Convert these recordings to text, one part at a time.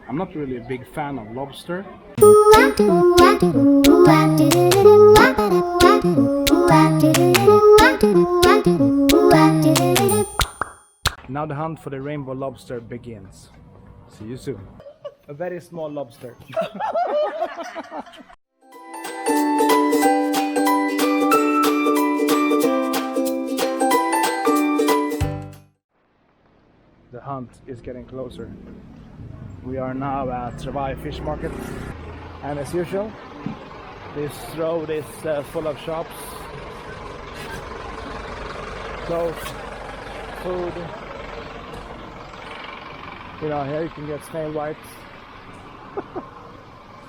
I'm not really a big fan of lobster. Now the hunt for the rainbow lobster begins. See you soon. A very small lobster. The hunt is getting closer. We are now at Rawai Fish Market, and as usual, this road is full of shops, clothes, food. You know, here you can get snail whites.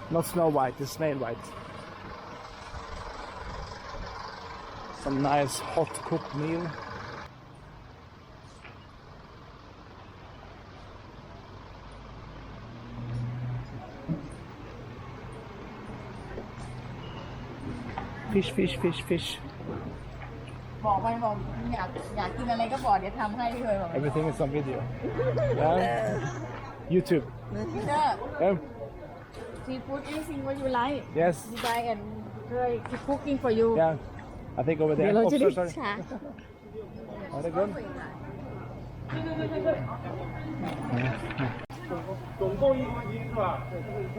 Not Snow White, it's snail white. Some nice hot cooked meal. Fish, fish, fish, fish. บอกไปบอกอยากกินอะไรก็บอกเดี๋ยวทำให้พี่เคยบอก Everything is on video. Yeah. YouTube. Seafood anything what you like Yes. DJI and keep cooking for you Yeah. I think over there. เดี๋ยวเราจะได้ sorry. ช้า Are they good? 总共1公斤是吧？不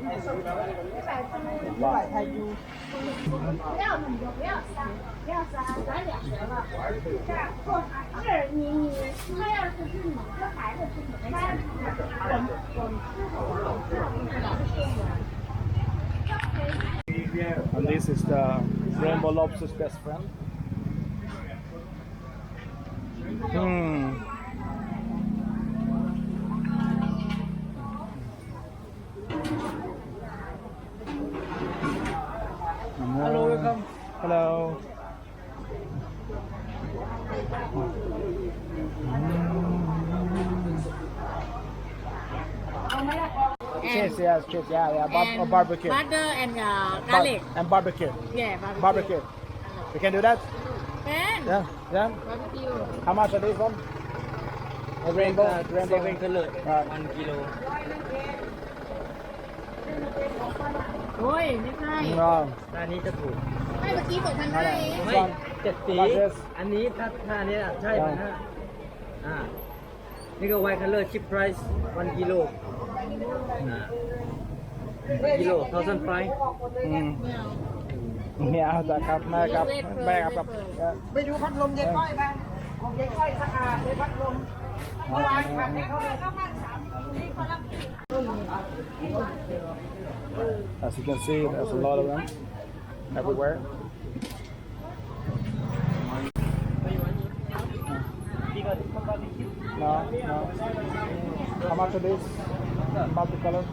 要那么多，不要3，不要3，咱2个了。这样做法是你他要是是某个孩子是你们家的，我们吃好And this is the rainbow lobster's best friend. Hello, welcome. Hello. Cheese, yes, cheese, yeah. Barbecue. butter and garlic And barbecue. yeah Barbecue. You can do that? can Yeah, yeah. barbecue How much are these one? A rainbow? 7 color, 1 kilo. โอ้ยไม่ใช่ No. อันนี้จะถูก ไม่เมื่อกี้บอกพันห้าเอง ไม่7 สี อันนี้ถ้าเนี้ยใช่1,500นี่ก็ white color cheap price 1 กิโลกิโล1,500 เนี่ยเอาแต่ครับแม่ครับ ไปดูพัดลมยายก้อยบ้างของยายก้อยสะอาดเลยพัดลมเมื่อวานขับให้เขาเลยเข้าบ้าน3นี่คนละ As you can see, there's a lot of them everywhere. No. How much are these? Multicolor?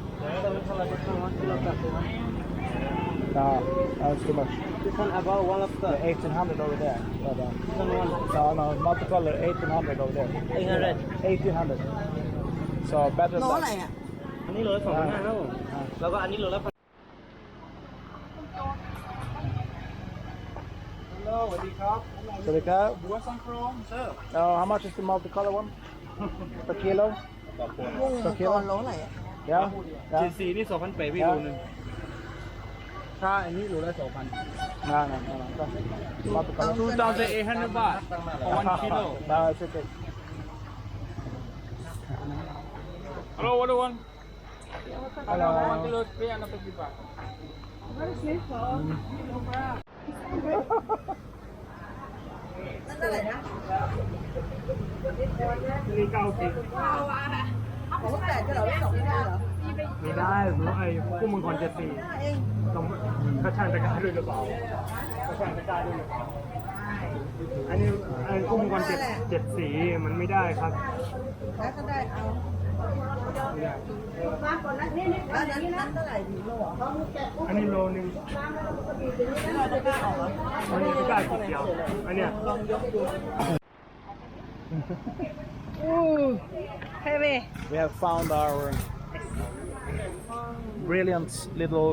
No, that's too much. This one about 1 lobster 1800 over there. No, multicolor 1800 over there. 1800. So better โล than อะไรอ่ะ อันนี้โลละ2,500ครับผมแล้วก็อันนี้โลละ Hello, what do you call? What's on from sir How much is the multicolor one? Per kilo? กุ้ง Per มังก kilo? รโลอะไรอ่ะ Yeah? สีนี่2,800พี่โลนึงถ้าอันนี้โลละ 2,000 No. Multicolor. 2,800 baht for 1 kilo No, it's okay. Hello what do you want Hello. 1 kilo 350 baht นี่9 กิโล ของแต่จะเราไม่ส่งไม่ได้เหรอ ไม่ได้หรือไอ้กุ้งมังกร7 สีต้องถ้าช่างตะกร้าด้วยหรือเปล่าถ้าช่างตะกร้าด้วยหรือเปล่าอันนี้ไอ้กุ้งมังกร7 สีมันไม่ได้ครับ แล้วก็ได้เอา ไม่ได้ แล้วนั้นเท่าไหร่ดีโลเหรอ อันนี้โลนึงอันนี้ไม่ได้กี่เดียวอันเนี้ย We have found our brilliant little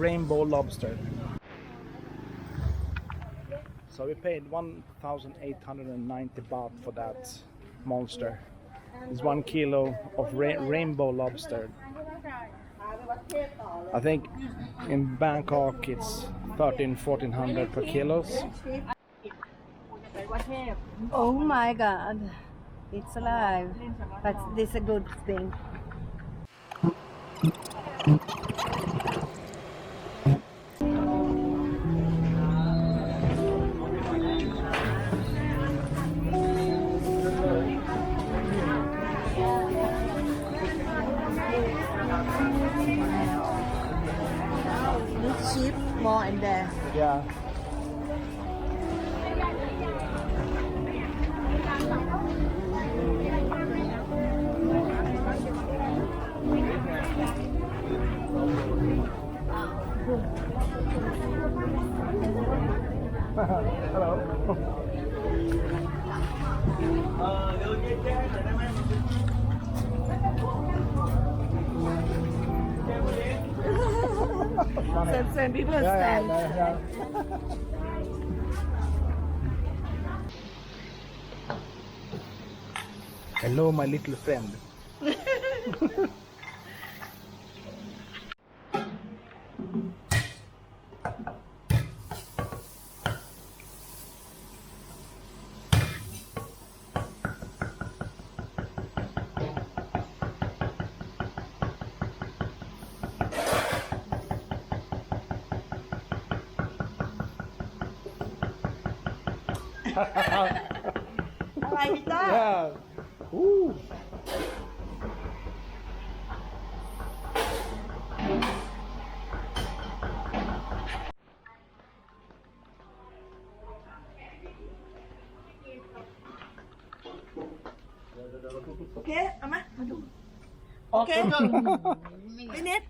rainbow lobster. So we paid 1,890 baht for that monster. It's 1 kilo of rainbow lobster. I think in Bangkok it's 1400 per kilos. Oh my god, it's alive. But this is a good thing. This cheap more in there. Yeah. Hello. Same people Yeah, stand. yeah. Hello, my little friend.อะไรพี่ต้า Yeah. Ooh. โอเค เอามาดู โอเค finish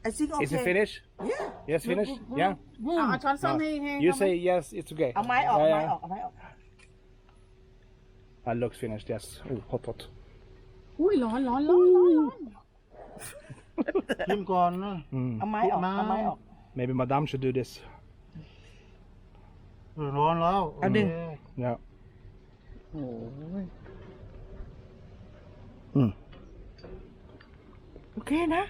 I think okay Is it finished? Yeah Yes, finished. Yeah. เอาช้อนส้อมให้ You say yes, it's okay. เอาไม้ออก Yeah, เอาไม้ yeah. ออกเอาไม้ออก Looks finished. Yes. Oh, hot. อุ้ยร้อน ชิมก่อนนะ เอาไม้ออก เอาไม้ออก Maybe Madame should do this. ร้อนแล้ว เอาดึง Yeah. โอเคนะ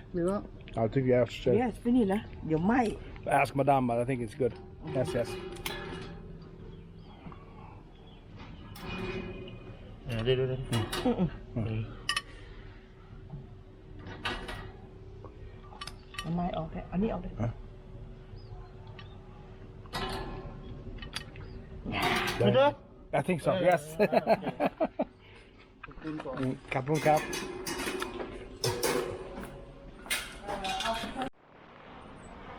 I think you have to yes finish นะ เดี๋ยวไหม้ ask Madame, but I think it's good. Yes, yes. เดี๋ยว เอาไม้ออกเลยอันนี้ออกเลย I think so. Yes. Kapun kap.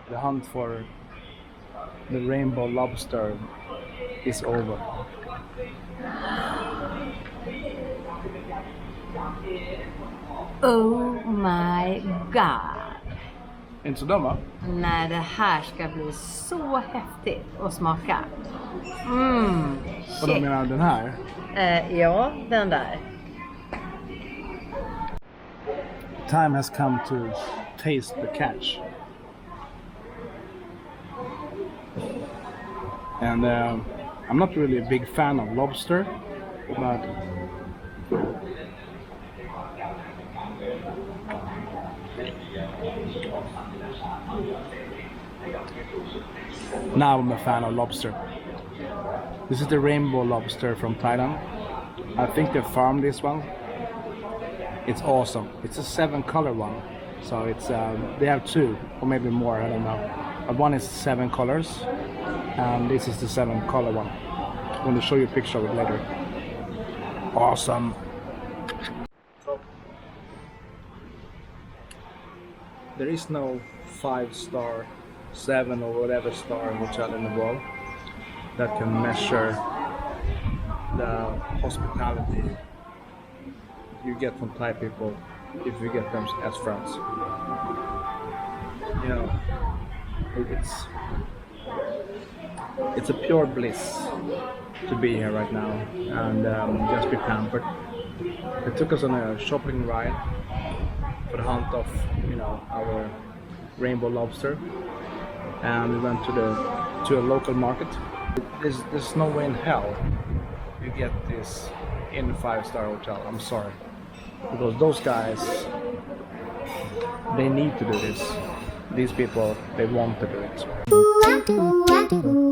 The hunt for the rainbow lobster is over. Oh my god! Inte så dum va? Nej, det här ska bli så häftigt att smaka. Vadå menar du den här? Ja, den där. Time has come to taste the catch. And I'm not really a big fan of lobster, but now I'm a fan of lobster. This is the rainbow lobster from Thailand. I think they farmed this one. It's awesome. It's a 7-color one, so it's they have 2 or maybe more, I don't know. But one is 7 colors, and this is the 7-color one. I'm going to show you a picture of it later. Awesome. There is no 5-star, 7 or whatever star hotel in the world that can measure the hospitality you get from Thai people if you get them as friends. You know, it's a pure bliss to be here right now and just be pampered. They took us on a shopping ride for the hunt of, you know, our rainbow lobster, and we went to a local market. There's no way in hell you get this in a 5-star hotel. I'm sorry, because those guys They need to do this. These people, they want to do it.